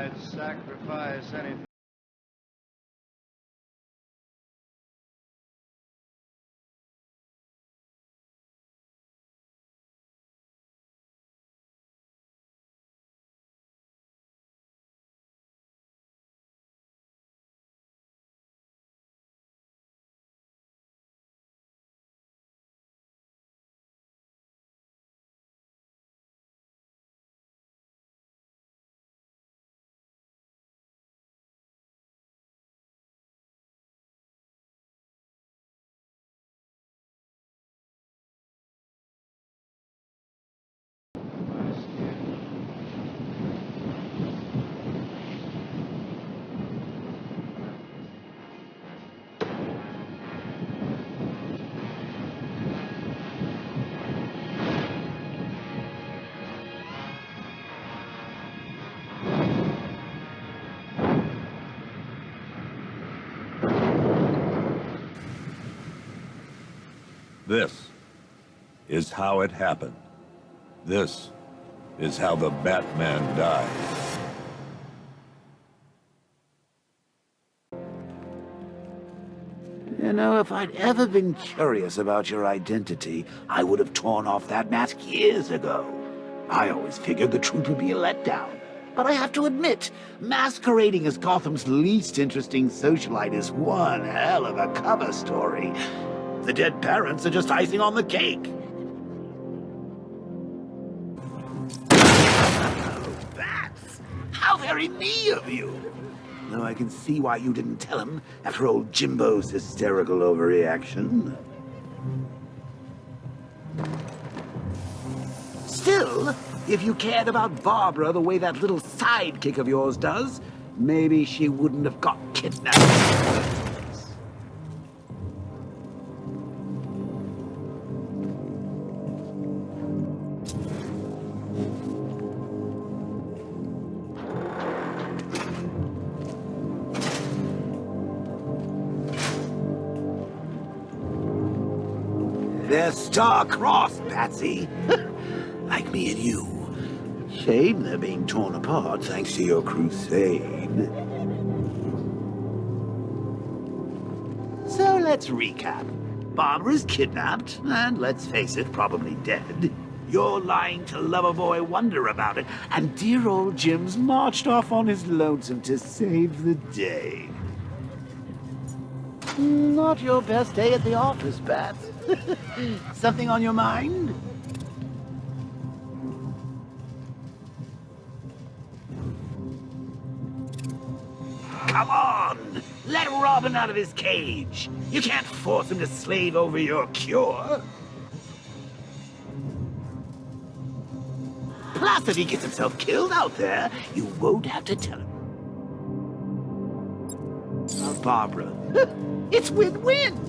I'd sacrifice anything. This is how it happened. This is how the Batman died. You know, if I'd ever been curious about your identity, I would have torn off that mask years ago. I always figured the truth would be a letdown. But I have to admit, masquerading as Gotham's least interesting socialite is one hell of a cover story. The dead parents are just icing on the cake. Oh, bats! How very me of you! Though I can see why you didn't tell him after old Jimbo's hysterical overreaction. Still, if you cared about Barbara the way that little sidekick of yours does, maybe she wouldn't have got kidnapped. They're star-crossed, Patsy. Like me and you. Shame they're being torn apart thanks to your crusade. So let's recap. Barbara's kidnapped, and let's face it, probably dead. You're lying to Loverboy Wonder about it, and dear old Jim's marched off on his lonesome to save the day. Not your best day at the office, Bat. Something on your mind? Come on! Let Robin out of his cage! You can't force him to slave over your cure! Plus, if he gets himself killed out there, you won't have to tell him. Barbara. It's win-win!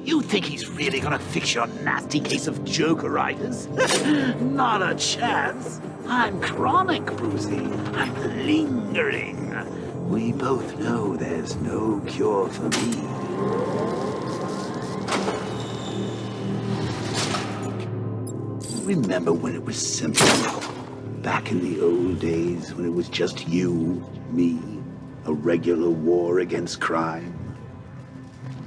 You think he's really gonna fix your nasty case of Jokeritis? Not a chance. I'm chronic, Brucey. I'm lingering. We both know there's no cure for me. Remember when it was simple? Back in the old days when it was just you, me, a regular war against crime?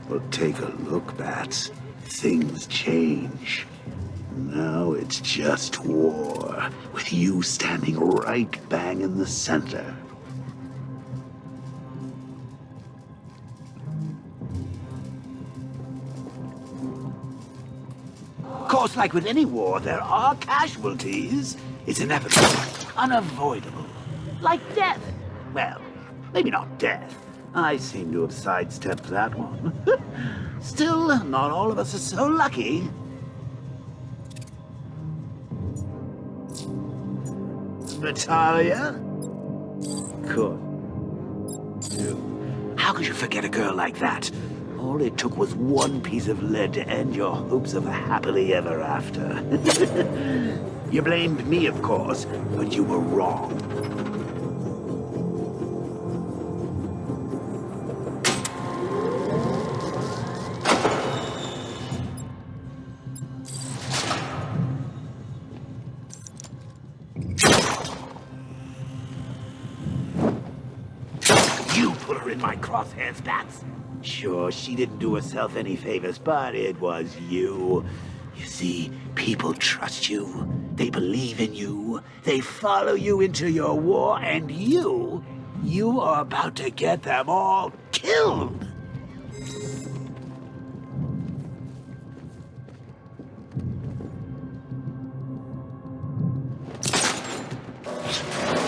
Well, take a look, Bats. Things change. Now it's just war, with you standing right bang in the center. Of course, like with any war, there are casualties. It's inevitable, unavoidable. Like death. Well, maybe not death. I seem to have sidestepped that one. Still, not all of us are so lucky. Natalia? Good. How could you forget a girl like that? All it took was one piece of lead to end your hopes of a happily ever after. You blamed me, of course, but you were wrong. you put her in my crosshairs, Bats. Sure, she didn't do herself any favors, but it was you. You see, people trust you. They believe in you. They follow you into your war, and you are about to get them all killed.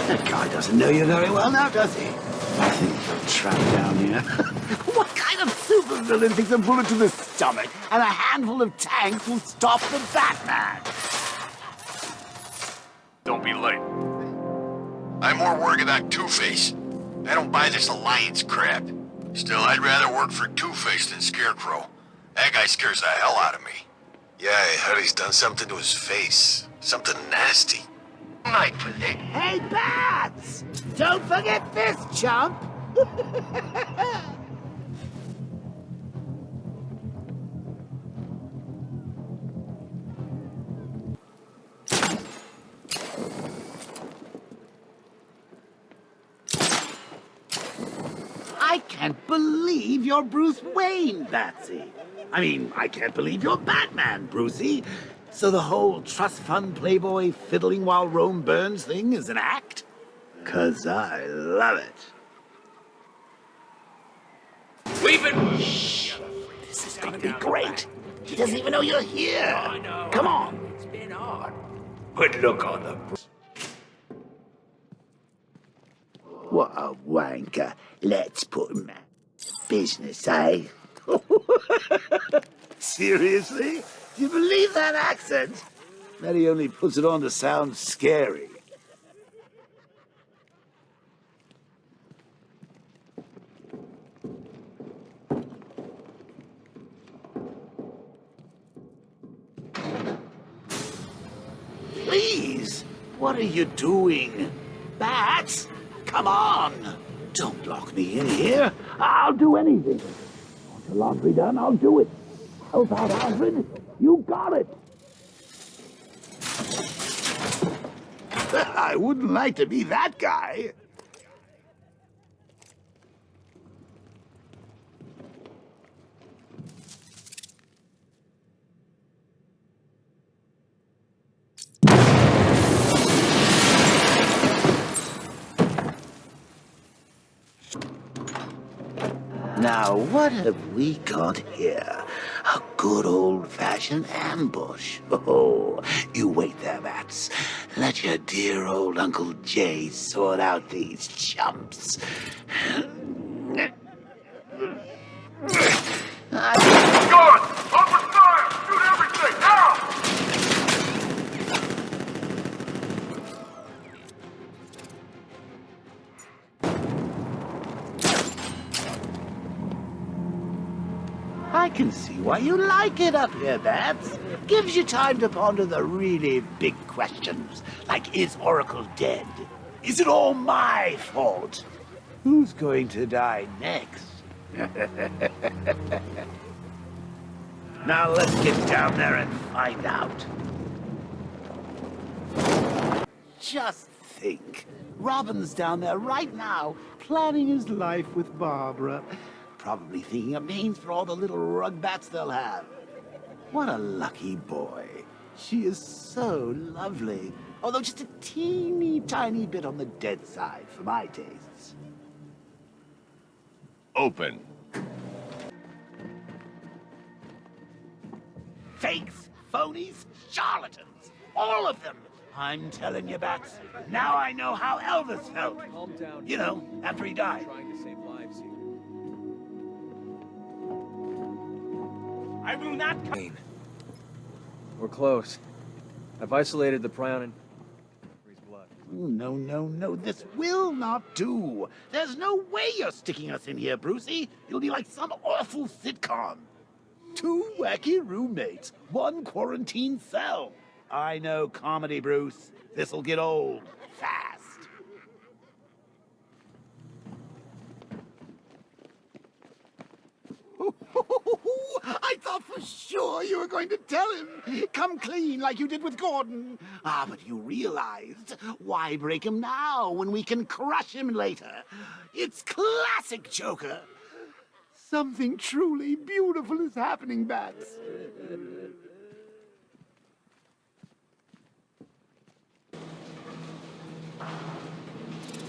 That guy doesn't know you very well now, does he? I think you're trapped down here. What kind of supervillain thinks a bullet to the stomach and a handful of tanks will stop the Batman? Don't be late. I'm more working on Two-Face. I don't buy this alliance crap. Still, I'd rather work for Two-Face than Scarecrow. That guy scares the hell out of me. Yeah, I heard he's done something to his face. Something nasty. Night for it. Hey, Bats! Don't forget this, chump! I can't believe you're Bruce Wayne, Batsy. I mean, I can't believe you're Batman, Brucey. So the whole trust fund playboy fiddling while Rome burns thing is an act? 'Cause I love it. We've been... Shh! This is gonna be great. He doesn't even know you're here. Come on. It's been hard. But look on the... What a wanker. Let's put him at business, eh? Seriously? Do you believe that accent? That he only puts it on to sound scary. Please, what are you doing? Bats, come on! Don't lock me in here. I'll do anything. Want your laundry done? I'll do it. Help out, Alfred. You got it. I wouldn't like to be that guy. Now, what have we got here? A good old-fashioned ambush. Oh, you wait there, Bats. Let your dear old Uncle Jay sort out these chumps. Gun! Open fire! Shoot everything! Now! I can see why you like it up here, Bats. Gives you time to ponder the really big questions, like is Oracle dead? Is it all my fault? Who's going to die next? Now let's get down there and find out. Just think. Robin's down there right now, planning his life with Barbara. Probably thinking of names for all the little rug bats they'll have. What a lucky boy. She is so lovely. Although just a teeny tiny bit on the dead side for my tastes. Open. Fakes, phonies, charlatans. All of them. I'm telling you, Bats. Now I know how Elvis felt. Calm down. You know, after he died. Trying to save lives here. I will not... We're close. I've isolated the Prion and... Freeze blood. Oh, no, no, no. This will not do. There's no way you're sticking us in here, Brucey. It'll be like some awful sitcom. 2 wacky roommates, 1 quarantine cell. I know comedy, Bruce. This'll get old fast. I thought for was sure you were going to tell him. Come clean like you did with Gordon. Ah, but you realized, why break him now when we can crush him later? It's classic Joker. Something truly beautiful is happening, Bats.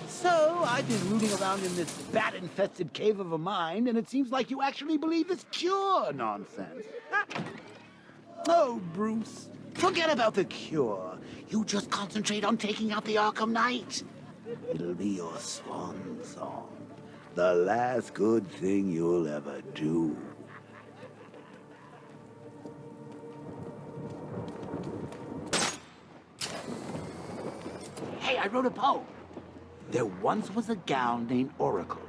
So, I've been rooting around in this bat-infested cave of a mind, and it seems like you actually believe this cure nonsense. Oh, Bruce, forget about the cure. You just concentrate on taking out the Arkham Knight. It'll be your swan song. The last good thing you'll ever do. Hey, I wrote a poem. There once was a gal named Oracle,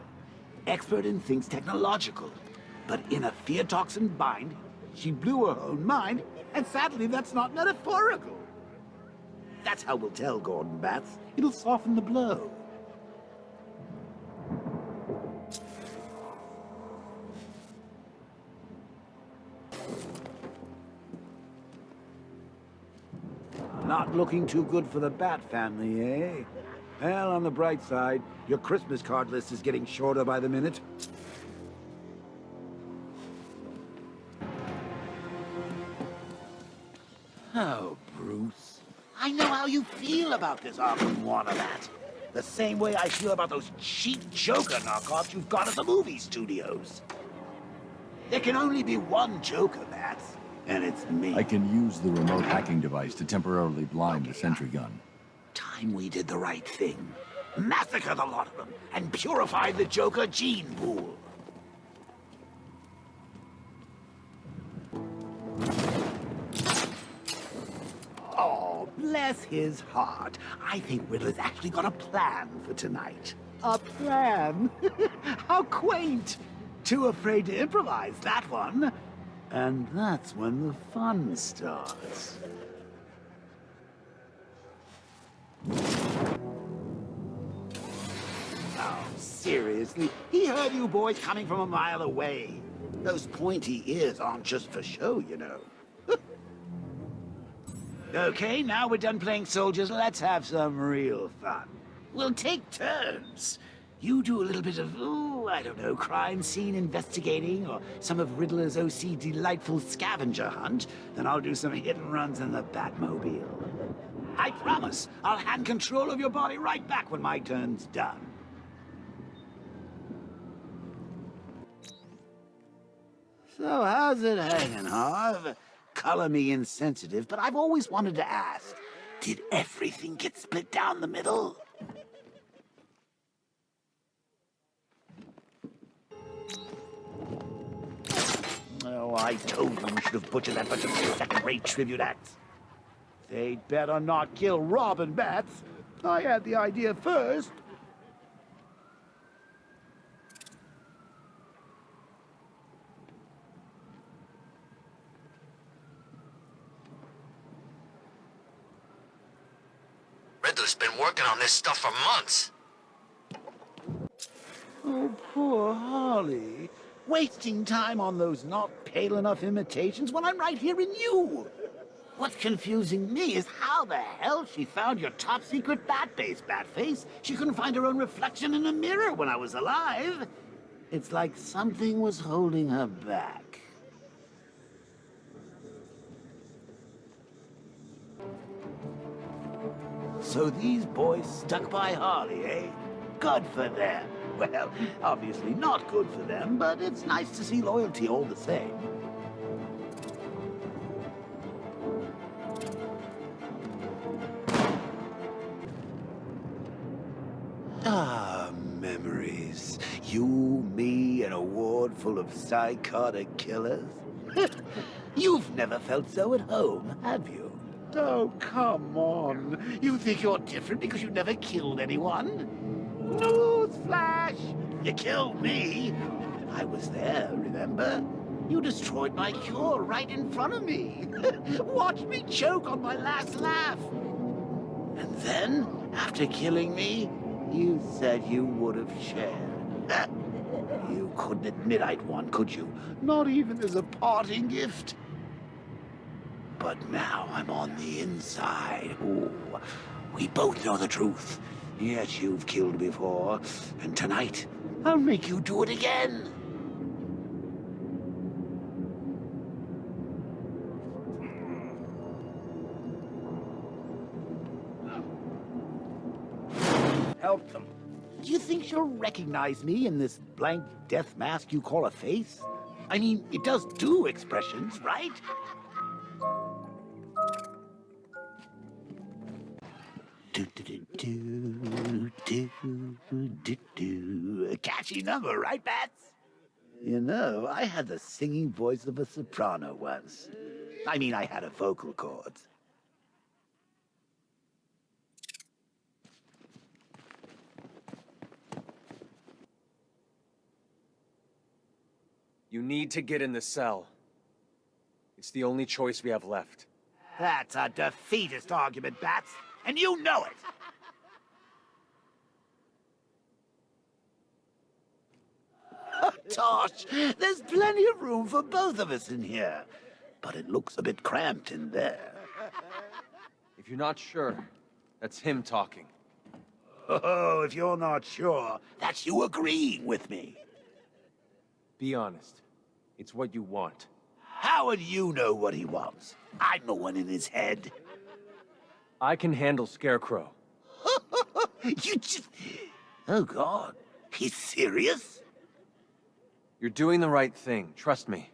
expert in things technological. But in a fear toxin bind, she blew her own mind, and sadly that's not metaphorical. That's how we'll tell Gordon Bats. It'll soften the blow. Not looking too good for the Bat family, eh? Well, on the bright side, your Christmas card list is getting shorter by the minute. Oh, Bruce. I know how you feel about this Arkham Bat. The same way I feel about those cheap Joker knockoffs you've got at the movie studios. There can only be one Joker, Bats, and it's me. I can use the remote hacking device to temporarily blind the sentry gun. Time we did the right thing. Massacre the lot of them and purify the Joker gene pool. Oh, bless his heart. I think Riddler's actually got a plan for tonight. A plan? How quaint. Too afraid to improvise, that one. And that's when the fun starts. Oh, seriously? He heard you boys coming from a mile away. Those pointy ears aren't just for show, you know. Okay, now we're done playing soldiers. Let's have some real fun. We'll take turns. You do a little bit of, I don't know, crime scene investigating, or some of Riddler's OC delightful scavenger hunt. Then I'll do some hit and runs in the Batmobile. I promise, I'll hand control of your body right back when my turn's done. So how's it hanging, Harv? Color me insensitive, but I've always wanted to ask, did everything get split down the middle? Oh, I told you we should have butchered that bunch of second-rate tribute acts. They'd better not kill Robin Bats. I had the idea first. Riddler's been working on this stuff for months. Oh, poor Harley. Wasting time on those not pale enough imitations when I'm right here in you. What's confusing me is how the hell she found your top-secret bat-base, Batface. She couldn't find her own reflection in a mirror when I was alive. It's like something was holding her back. So these boys stuck by Harley, eh? Good for them. Well, obviously not good for them, but it's nice to see loyalty all the same. Ah, memories. You, me, and a ward full of psychotic killers. You've never felt so at home, have you? Oh, come on. You think you're different because you never killed anyone? Newsflash! You killed me. I was there, remember? You destroyed my cure right in front of me. Watched me choke on my last laugh. And then, after killing me, you said you would have shared. You couldn't admit I'd won, could you? Not even as a parting gift. But now I'm on the inside. Ooh, we both know the truth. Yes, you've killed before, and tonight I'll make you do it again. Help them. Do you think she'll recognize me in this blank death mask you call a face? I mean, it does do expressions, right? A catchy number, right, Bats? You know, I had the singing voice of a soprano once. I mean, I had a vocal cords. You need to get in the cell. It's the only choice we have left. That's a defeatist argument, Bats, and you know it! Tosh, there's plenty of room for both of us in here. But it looks a bit cramped in there. If you're not sure, that's him talking. Oh, if you're not sure, that's you agreeing with me. Be honest. It's what you want. How would you know what he wants? I'm the one in his head. I can handle Scarecrow. You just... Oh, God. He's serious? You're doing the right thing, trust me.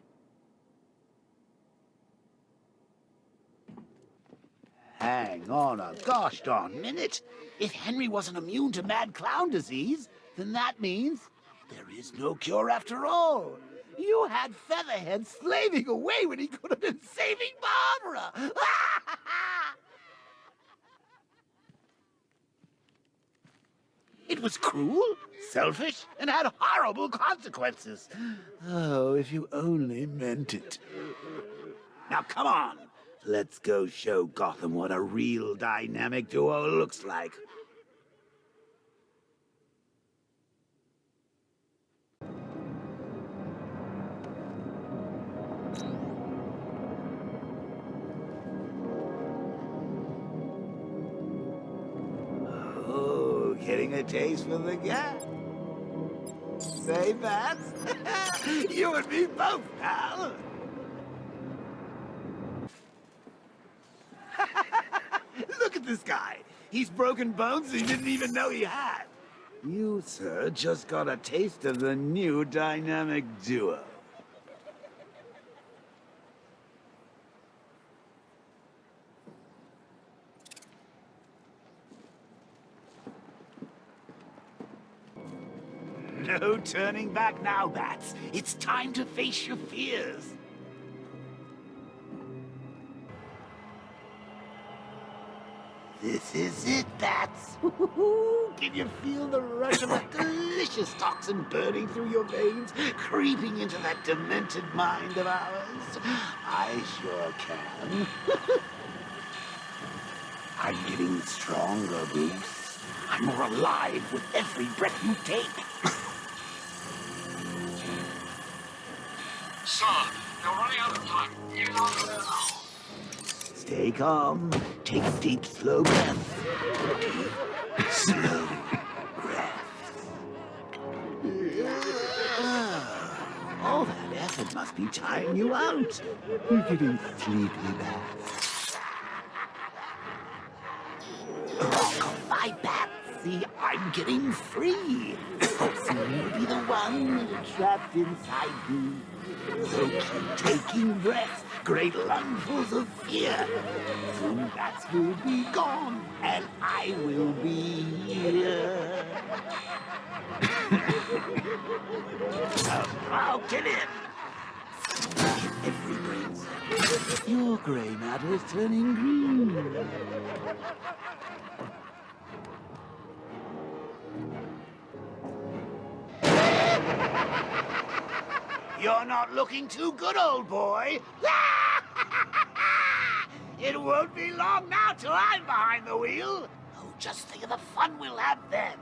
Hang on a gosh darn minute. If Henry wasn't immune to mad clown disease, then that means there is no cure after all. You had Featherhead slaving away when he could have been saving Barbara. It was cruel, selfish, and had horrible consequences. Oh, if you only meant it. Now, come on. Let's go show Gotham what a real dynamic duo looks like. Oh, getting a taste for the gas. Say, Bats? You and me both, pal. Look at this guy. He's broken bones he didn't even know he had. You, sir, just got a taste of the new dynamic duo. No turning back now, Bats. It's time to face your fears. This is it, Bats. Can you feel the rush of that delicious toxin burning through your veins, creeping into that demented mind of ours? I sure can. I'm getting stronger, Bruce. I'm more alive with every breath you take. Sir, you're running out of time. Get out of there now. Stay calm. Take a deep, slow breath. Deep, slow breath. All that effort must be tiring you out. You're getting sleepy, Bats. Rock-a-bye, Batsy. I'm getting free. Forcing you to be the one trapped inside you. So keep taking breaths, great lungfuls of fear. Soon Bats will be gone, and I will be here. Now get in. Every brain cell. Your gray matter is turning green. You're not looking too good, old boy. It won't be long now till I'm behind the wheel. Oh, just think of the fun we'll have then.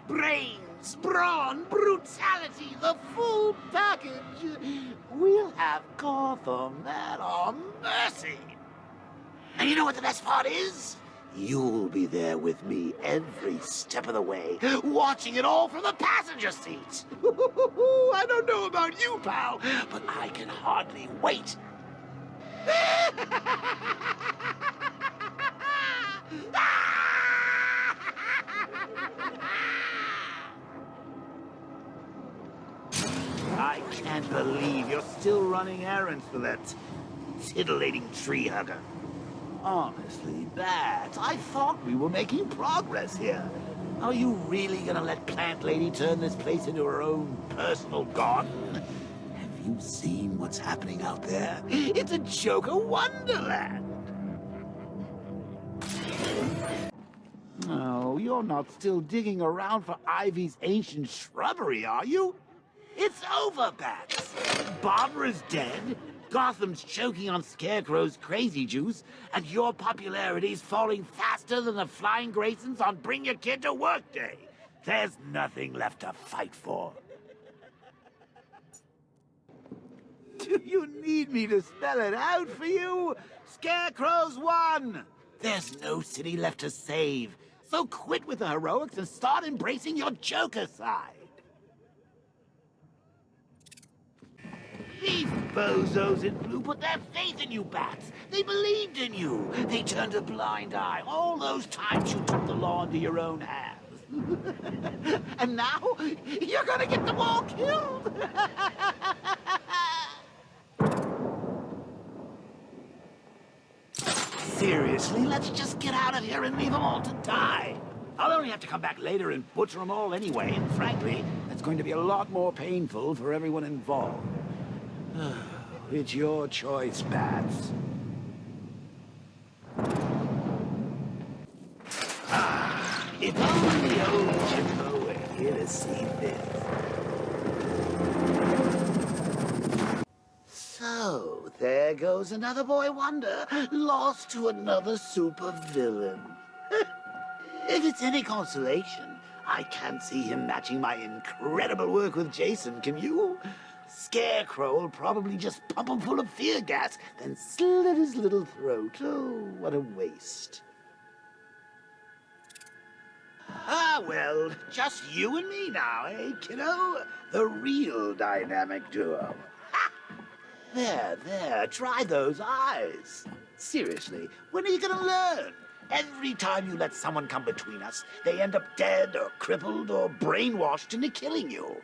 Brains Brawn, brutality, the full package. We'll have Gotham at our mercy. And you know what the best part is? You'll be there with me every step of the way, watching it all from the passenger seat. I don't know about you, pal, but I can hardly wait. I can't believe you're still running errands for that titillating tree hugger. Honestly, Bat, I thought we were making progress here. Are you really gonna let Plant Lady turn this place into her own personal garden? Have you seen what's happening out there? It's a Joker wonderland! Oh, you're not still digging around for Ivy's ancient shrubbery, are you? It's over, Bats! Barbara's dead, Gotham's choking on Scarecrow's crazy juice, and your popularity's falling faster than the Flying Graysons on Bring Your Kid to Work Day. There's nothing left to fight for. Do you need me to spell it out for you? Scarecrow's won! There's no city left to save, so quit with the heroics and start embracing your Joker side. These bozos in blue put their faith in you, Bats. They believed in you. They turned a blind eye all those times you took the law into your own hands. And now, you're gonna get them all killed. Seriously, let's just get out of here and leave them all to die. I'll only have to come back later and butcher them all anyway, and frankly, that's going to be a lot more painful for everyone involved. It's your choice, Bats. If only old Jimbo were here to see this. So, there goes another boy wonder, lost to another supervillain. If it's any consolation, I can't see him matching my incredible work with Jason, can you? Scarecrow will probably just pump him full of fear gas, then slit his little throat. Oh, what a waste. Ah, well, just you and me now, eh, kiddo? The real dynamic duo. Ha! There, try those eyes. Seriously, when are you gonna learn? Every time you let someone come between us, they end up dead or crippled or brainwashed into killing you.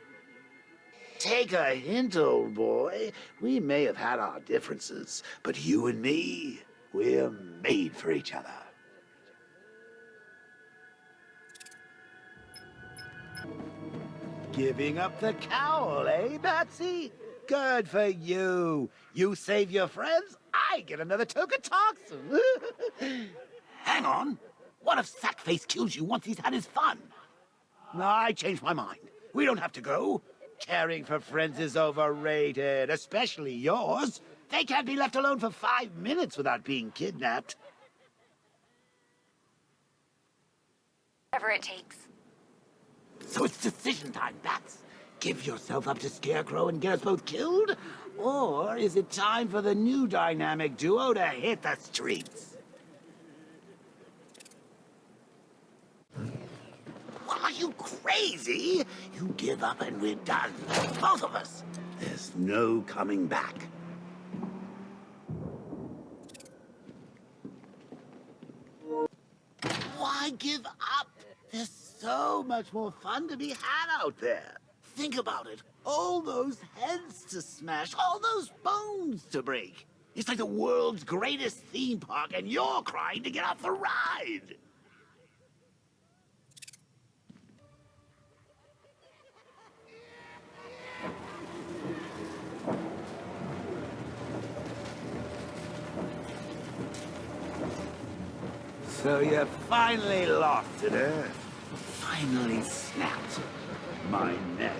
Take a hint, old boy. We may have had our differences, but you and me, we're made for each other. Giving up the cowl, eh, Batsy? Good for you. You save your friends, I get another token toxin. Hang on. What if Sackface kills you once he's had his fun? No, I changed my mind. We don't have to go. Caring for friends is overrated, especially yours. They can't be left alone for 5 minutes without being kidnapped. Whatever it takes. So it's decision time, Bats. Give yourself up to Scarecrow and get us both killed? Or is it time for the new dynamic duo to hit the streets? Are you crazy? You give up and we're done. Both of us. There's no coming back. Why give up? There's so much more fun to be had out there. Think about it. All those heads to smash, all those bones to break. It's like the world's greatest theme park and you're crying to get off the ride. So you finally lost it, eh? Finally snapped my neck.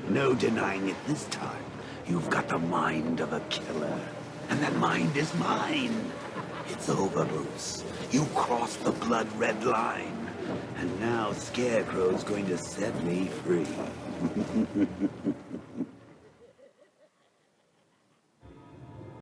No denying it this time. You've got the mind of a killer. And that mind is mine. It's over, Bruce. You crossed the blood-red line. And now Scarecrow's going to set me free.